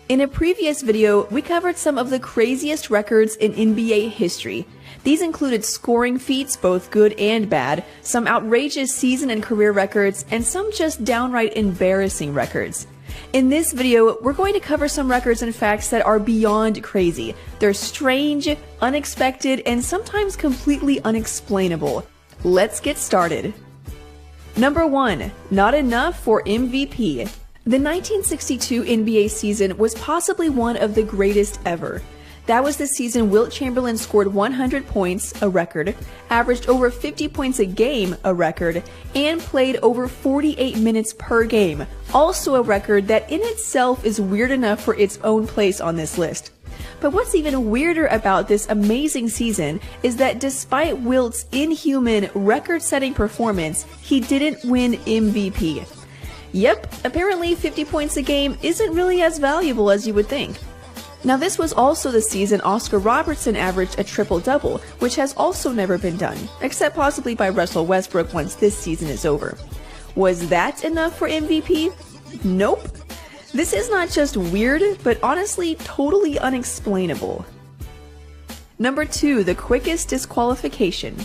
In a previous video, we covered some of the craziest records in NBA history. These included scoring feats, both good and bad, some outrageous season and career records, and some just downright embarrassing records. In this video, we're going to cover some records and facts that are beyond crazy. They're strange, unexpected, and sometimes completely unexplainable. Let's get started. Number 1. Not enough for MVP. The 1962 NBA season was possibly one of the greatest ever. That was the season Wilt Chamberlain scored 100 points, a record, averaged over 50 points a game, a record, and played over 48 minutes per game, also a record that in itself is weird enough for its own place on this list. But what's even weirder about this amazing season is that despite Wilt's inhuman, record-setting performance, he didn't win MVP. Yep, apparently 50 points a game isn't really as valuable as you would think. Now this was also the season Oscar Robertson averaged a triple-double, which has also never been done, except possibly by Russell Westbrook once this season is over. Was that enough for MVP? Nope. This is not just weird, but honestly totally unexplainable. Number 2, the quickest disqualification.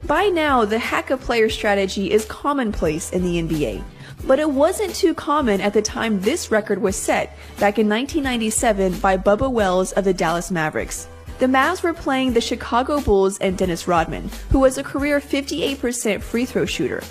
By now, the hack-a-player strategy is commonplace in the NBA. But it wasn't too common at the time this record was set, back in 1997 by Bubba Wells of the Dallas Mavericks. The Mavs were playing the Chicago Bulls and Dennis Rodman, who was a career 58% free throw shooter.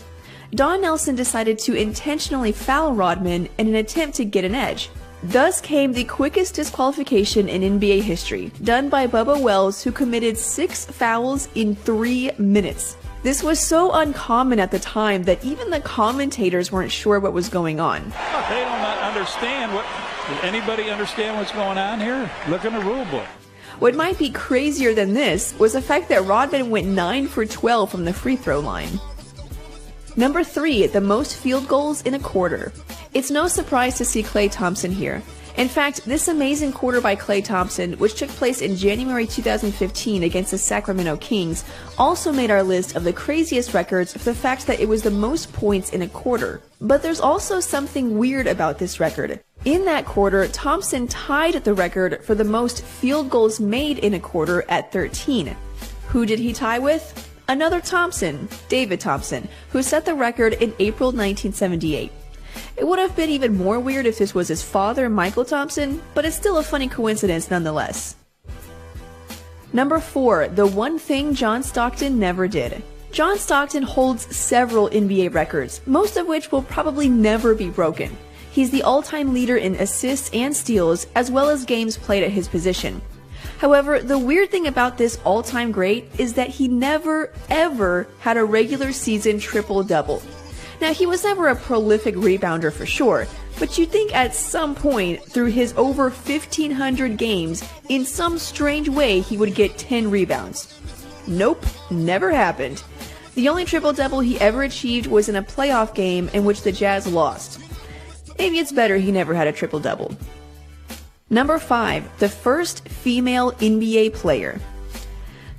Don Nelson decided to intentionally foul Rodman in an attempt to get an edge. Thus came the quickest disqualification in NBA history, done by Bubba Wells, who committed 6 fouls in 3 minutes. This was so uncommon at the time that even the commentators weren't sure what was going on. They don't understand Did anybody understand what's going on here? Look in the rule book. What might be crazier than this was the fact that Rodman went 9 for 12 from the free throw line. Number 3, the most field goals in a quarter. It's no surprise to see Klay Thompson here. In fact, this amazing quarter by Klay Thompson, which took place in January 2015 against the Sacramento Kings, also made our list of the craziest records for the fact that it was the most points in a quarter. But there's also something weird about this record. In that quarter, Thompson tied the record for the most field goals made in a quarter at 13. Who did he tie with? Another Thompson, David Thompson, who set the record in April 1978. It would have been even more weird if this was his father, Michael Thompson, but it's still a funny coincidence nonetheless. Number 4, the one thing John Stockton never did. John Stockton holds several NBA records, most of which will probably never be broken. He's the all-time leader in assists and steals, as well as games played at his position. However, the weird thing about this all-time great is that he never, ever had a regular season triple-double. Now, he was never a prolific rebounder for sure, but you'd think at some point through his over 1,500 games, in some strange way he would get 10 rebounds. Nope, never happened. The only triple-double he ever achieved was in a playoff game in which the Jazz lost. Maybe it's better he never had a triple-double. Number 5, the first female NBA player.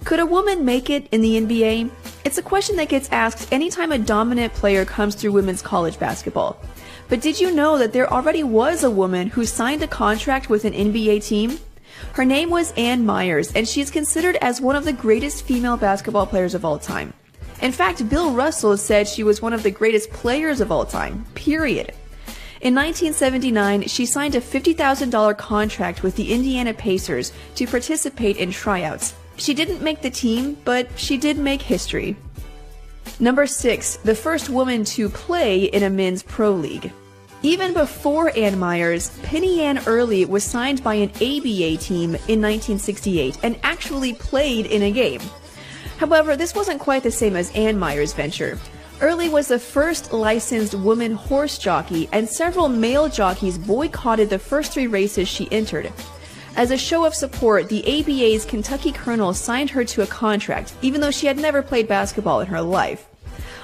Could a woman make it in the NBA? It's a question that gets asked anytime a dominant player comes through women's college basketball. But did you know that there already was a woman who signed a contract with an NBA team? Her name was Ann Myers, and she is considered as one of the greatest female basketball players of all time. In fact, Bill Russell said she was one of the greatest players of all time, period. In 1979, she signed a $50,000 contract with the Indiana Pacers to participate in tryouts. She didn't make the team, but she did make history. Number 6, the first woman to play in a men's pro league. Even before Ann Myers, Penny Ann Early was signed by an ABA team in 1968 and actually played in a game. However, this wasn't quite the same as Ann Myers' venture. Early was the first licensed woman horse jockey, and several male jockeys boycotted the first 3 races she entered. As a show of support, the ABA's Kentucky Colonel signed her to a contract, even though she had never played basketball in her life.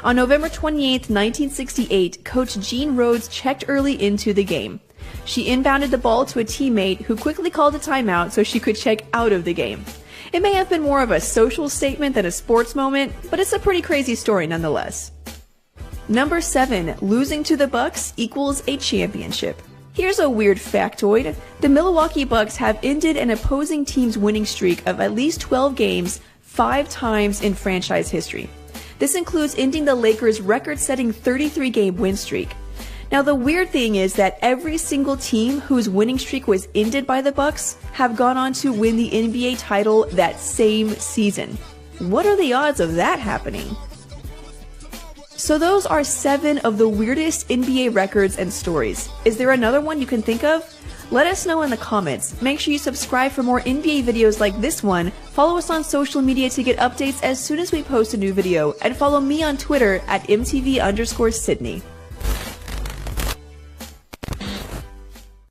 On November 28, 1968, Coach Gene Rhodes checked Early into the game. She inbounded the ball to a teammate who quickly called a timeout so she could check out of the game. It may have been more of a social statement than a sports moment, but it's a pretty crazy story nonetheless. Number 7, losing to the Bucks equals a championship. Here's a weird factoid. The Milwaukee Bucks have ended an opposing team's winning streak of at least 12 games 5 times in franchise history. This includes ending the Lakers' record-setting 33-game win streak. Now the weird thing is that every single team whose winning streak was ended by the Bucks have gone on to win the NBA title that same season. What are the odds of that happening? So those are 7 of the weirdest NBA records and stories. Is there another one you can think of? Let us know in the comments. Make sure you subscribe for more NBA videos like this one. Follow us on social media to get updates as soon as we post a new video. And follow me on Twitter at MTV_Sydney.